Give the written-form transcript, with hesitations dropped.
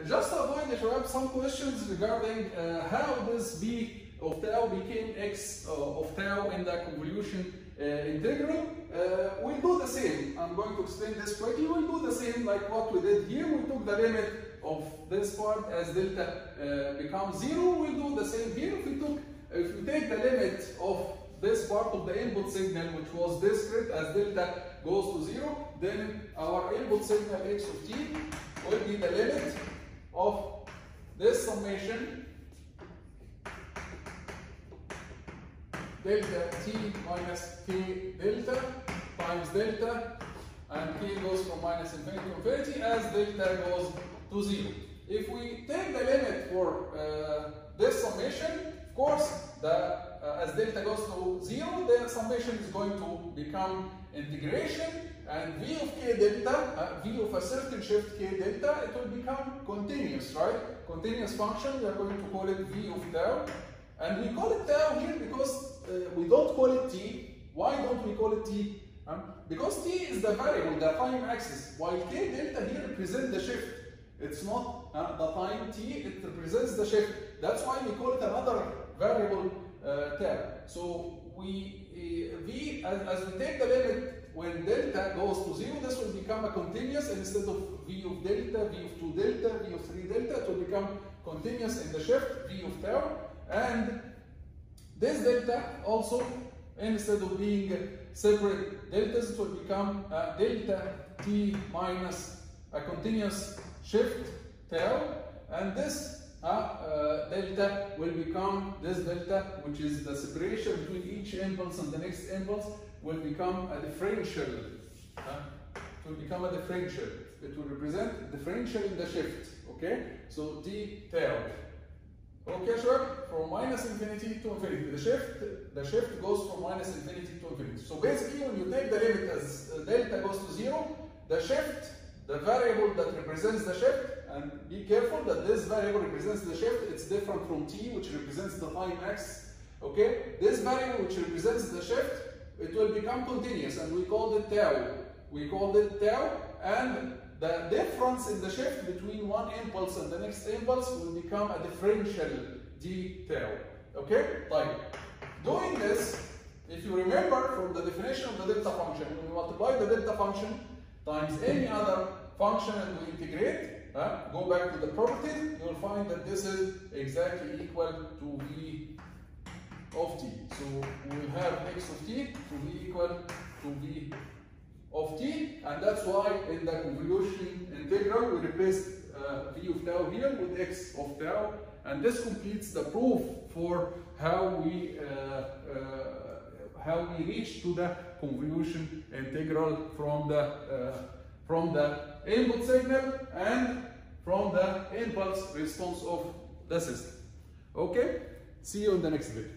Just to avoid some questions regarding how this b of tau became x of tau in the convolution integral, we'll do the same. I'm going to explain this quickly. We'll do the same like what we did here. We took the limit of this part as delta becomes 0. We'll do the same here. If we take the limit of this part of the input signal, which was discrete, as delta goes to 0, then our input signal x of t will be the limit of this summation delta t minus k delta times delta, and k goes from minus infinity to infinity as delta goes to 0. If we take the limit for this summation, of course, as delta goes to 0, the summation is going to become integration, and v of k delta, v of a certain shift k delta, it will become continuous, right? Continuous function, we are going to call it v of tau. And we call it tau here because we don't call it t. Why don't we call it t? Because t is the variable, the time axis, while k delta here represents the shift. It's not the time t, it represents the shift. That's why we call it another variable tau. So v, as we take the limit when delta goes to 0, this will become a continuous, and instead of v of delta, v of 2 delta, v of 3 delta, it will become continuous in the shift, v of tau. And this delta also, instead of being separate deltas, it will become delta t minus a continuous shift tau, and this delta will become this delta, which is the separation between each impulse and the next impulse, will become a differential. It will become a differential. It will represent differential in the shift. Okay, so t tau. Okay, sure. From minus infinity to infinity, the shift goes from minus infinity to infinity. So basically, when you take the limit as delta goes to 0, the shift, the variable that represents the shift, and be careful that this variable represents the shift, it's different from t, which represents the time axis. Okay, this variable which represents the shift, it will become continuous, and we called it tau. We called it tau, and the difference in the shift between one impulse and the next impulse will become a differential d tau. Okay? Like, doing this, if you remember from the definition of the delta function, when we multiply the delta function times any other function and we integrate, go back to the properties, you will find that this is exactly equal to v of t. So we will have x of t to be equal to v of t, and that's why in the convolution integral we replaced v of tau here with x of tau, and this completes the proof for how we reach to the convolution integral from the input signal and from the impulse response of the system. Okay, see you in the next video.